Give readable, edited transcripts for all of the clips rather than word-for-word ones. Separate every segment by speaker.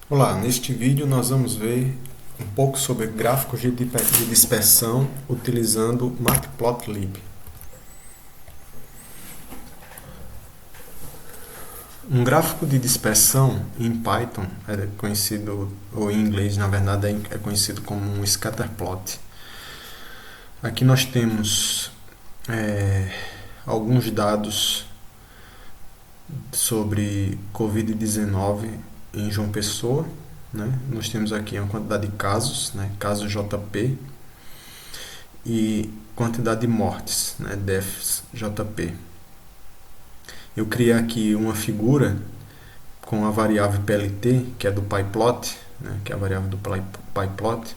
Speaker 1: Olá, neste vídeo nós vamos ver um pouco sobre gráficos de dispersão utilizando Matplotlib. Um gráfico de dispersão em Python é conhecido, ou em inglês na verdade é conhecido como um scatterplot. Aqui nós temos alguns dados sobre Covid-19 em João Pessoa, né? Nós temos aqui uma quantidade de casos, né? Casos JP, e quantidade de mortes, né? Deaths JP. Eu criei aqui uma figura com a variável PLT, que é do PyPlot, né? Que é a variável do PyPlot,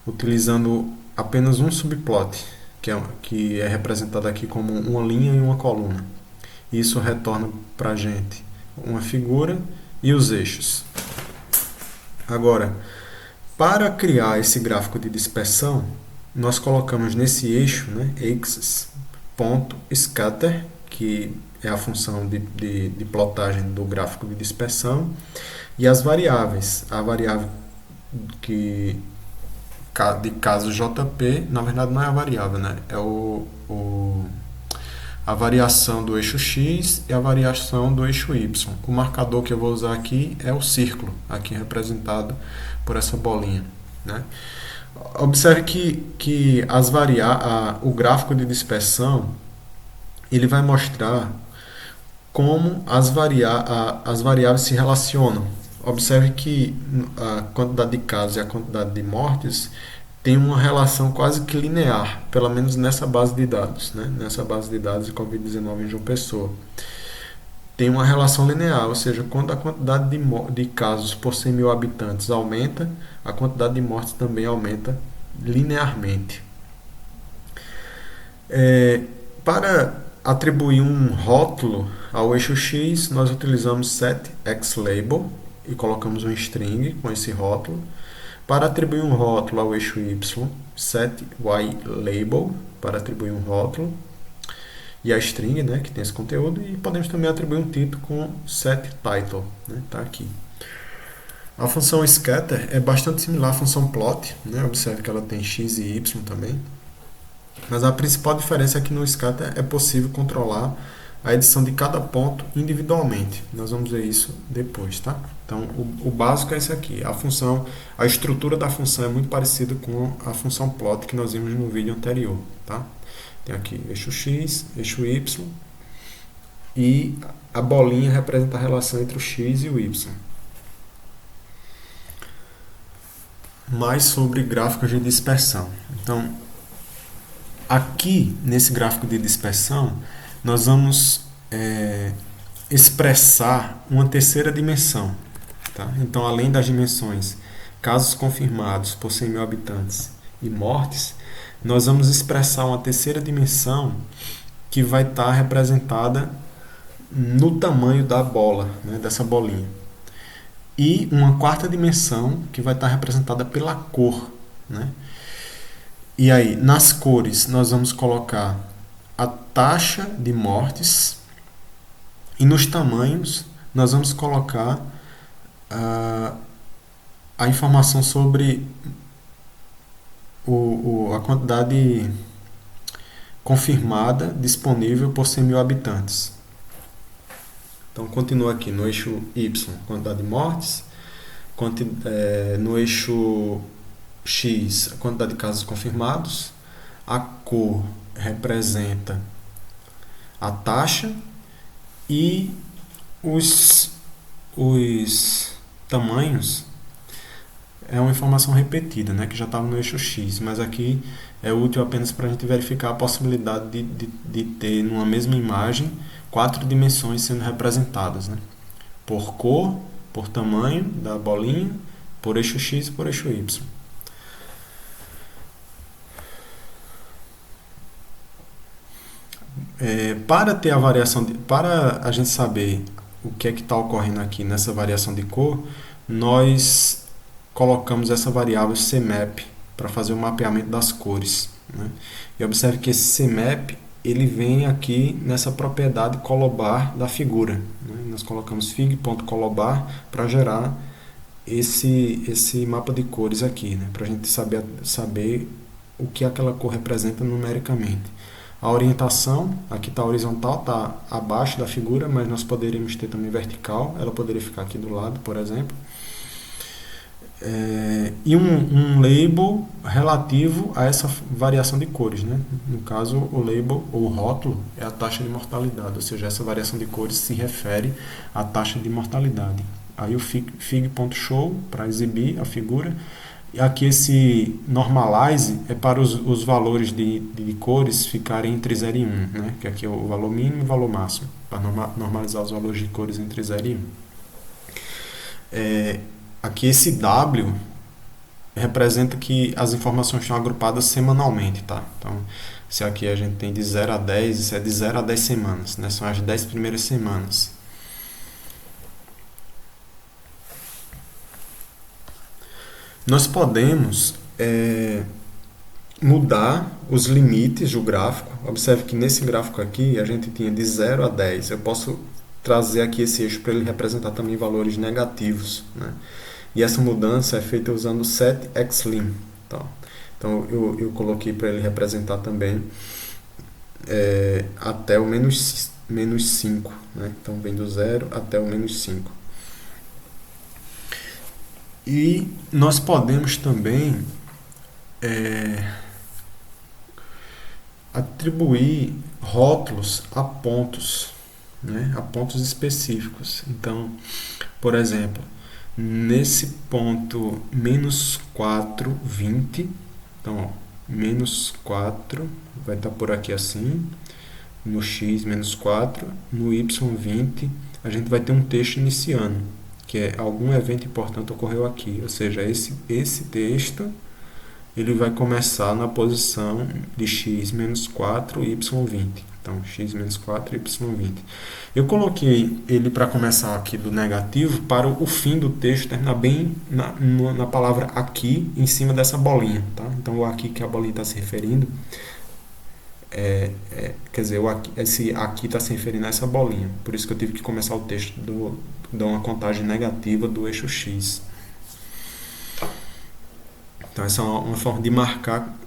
Speaker 1: utilizando apenas um subplot, que é representado aqui como uma linha e uma coluna. Isso retorna para a gente uma figura e os eixos. Agora, para criar esse gráfico de dispersão, nós colocamos nesse eixo, né, x.scatter, que é a função de plotagem do gráfico de dispersão, e as variáveis. A variável de caso JP, na verdade não é a variável, né? É a variação do eixo X e a variação do eixo Y. O marcador que eu vou usar aqui é o círculo, aqui representado por essa bolinha, né? Observe que o gráfico de dispersão ele vai mostrar como as variáveis se relacionam. Observe que a quantidade de casos e a quantidade de mortes tem uma relação quase que linear, pelo menos nessa base de dados, né? Nessa base de dados de Covid-19 em João Pessoa. Tem uma relação linear, ou seja, quando a quantidade de casos por 100 mil habitantes aumenta, a quantidade de mortes também aumenta linearmente. Para atribuir um rótulo ao eixo X, nós utilizamos setXLabel e colocamos um string com esse rótulo. Para atribuir um rótulo ao eixo Y, setYLabel, para atribuir um rótulo, e a string, né, que tem esse conteúdo, e podemos também atribuir um título com setTitle, né, tá aqui. A função scatter é bastante similar à função plot, né, observe que ela tem x e y também, mas a principal diferença é que no scatter é possível controlar a edição de cada ponto individualmente. Nós vamos ver isso depois, tá? Então, o básico é esse aqui. A estrutura da função é muito parecida com a função plot que nós vimos no vídeo anterior, tá? Tem aqui eixo X, eixo Y, e a bolinha representa a relação entre o X e o Y. Mais sobre gráficos de dispersão. Então, aqui nesse gráfico de dispersão, nós vamos expressar uma terceira dimensão. Tá? Então, além das dimensões casos confirmados por 100 mil habitantes e mortes, nós vamos expressar uma terceira dimensão que vai estar representada no tamanho da bola, né, dessa bolinha. E uma quarta dimensão que vai estar representada pela cor, né? E aí, nas cores, nós vamos colocar a taxa de mortes, e nos tamanhos nós vamos colocar a informação sobre a quantidade confirmada disponível por 100 mil habitantes. Então, continua aqui no eixo Y, quantidade de mortes, no eixo X, a quantidade de casos confirmados, a cor representa a taxa e os tamanhos é uma informação repetida, né, que já estava no eixo X, mas aqui é útil apenas para a gente verificar a possibilidade de ter numa mesma imagem 4 dimensões sendo representadas, né, por cor, por tamanho da bolinha, por eixo X e por eixo Y. Para ter a variação para a gente saber o que é que está ocorrendo aqui nessa variação de cor, nós colocamos essa variável CMap para fazer o mapeamento das cores, né? E observe que esse CMap ele vem aqui nessa propriedade colobar da figura, né? Nós colocamos fig.colobar para gerar esse mapa de cores aqui, né? Para a gente saber o que aquela cor representa numericamente. A orientação, aqui está horizontal, está abaixo da figura, mas nós poderíamos ter também vertical, ela poderia ficar aqui do lado, por exemplo. E um label relativo a essa variação de cores, né? No caso, o label ou rótulo é a taxa de mortalidade, ou seja, essa variação de cores se refere à taxa de mortalidade. Aí o fig.show para exibir a figura. E aqui esse normalize é para os valores de cores ficarem entre 0 e 1, né? Que aqui é o valor mínimo e o valor máximo, para normalizar os valores de cores entre 0 e 1. Aqui esse W representa que as informações estão agrupadas semanalmente, tá? Então, se aqui a gente tem de 0 a 10, isso é de 0 a 10 semanas, né? São as 10 primeiras semanas. Nós podemos mudar os limites do gráfico. Observe que nesse gráfico aqui a gente tinha de 0 a 10. Eu posso trazer aqui esse eixo para ele representar também valores negativos, né? E essa mudança é feita usando o setXlim. Tá? Então eu coloquei para ele representar também até o menos 5. Né? Então vem do 0 até o menos 5. E nós podemos também atribuir rótulos a pontos, né? A pontos específicos. Então, por exemplo, nesse ponto menos 4, 20, então ó, menos 4 vai estar por aqui assim, no x menos 4, no y 20 a gente vai ter um texto iniciando, que é algum evento importante ocorreu aqui, ou seja, esse texto ele vai começar na posição de x menos 4, y 20. Então, x menos 4, y 20. Eu coloquei ele para começar aqui do negativo para o fim do texto terminar bem na palavra aqui, em cima dessa bolinha. Tá? Então, o aqui que a bolinha está se referindo, quer dizer, esse aqui está se referindo a essa bolinha. Por isso que eu tive que começar o texto de uma contagem negativa do eixo x. Então, essa é uma forma de marcar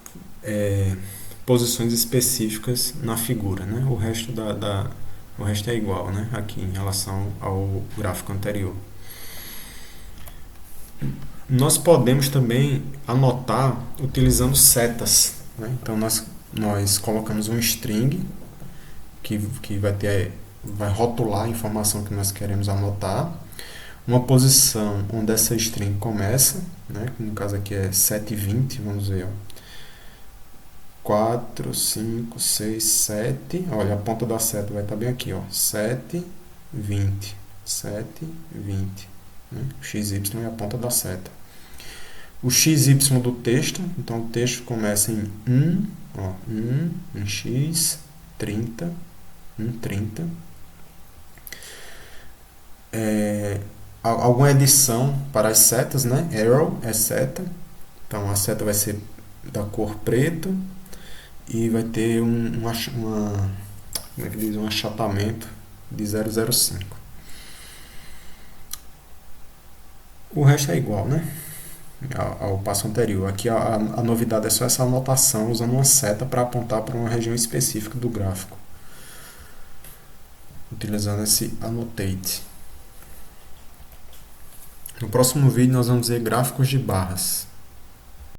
Speaker 1: posições específicas na figura, né? O resto o resto é igual, né? Aqui em relação ao gráfico anterior. Nós podemos também anotar utilizando setas, né? Então nós colocamos um string que vai rotular a informação que nós queremos anotar, uma posição onde essa string começa, né? No caso aqui é 7,20, vamos ver, ó. 4, 5, 6, 7. Olha, a ponta da seta vai estar bem aqui, ó. 7, 20. 7, 20. Né? O XY é a ponta da seta. O XY do texto, então o texto começa em 1, ó, 1 x, 30, 30. Alguma edição para as setas, né? Arrow é seta. Então a seta vai ser da cor preta e vai ter um achatamento de 0,05. O resto é igual, né? Ao passo anterior. Aqui a novidade é só essa anotação usando uma seta para apontar para uma região específica do gráfico, utilizando esse annotate. No próximo vídeo nós vamos ver gráficos de barras.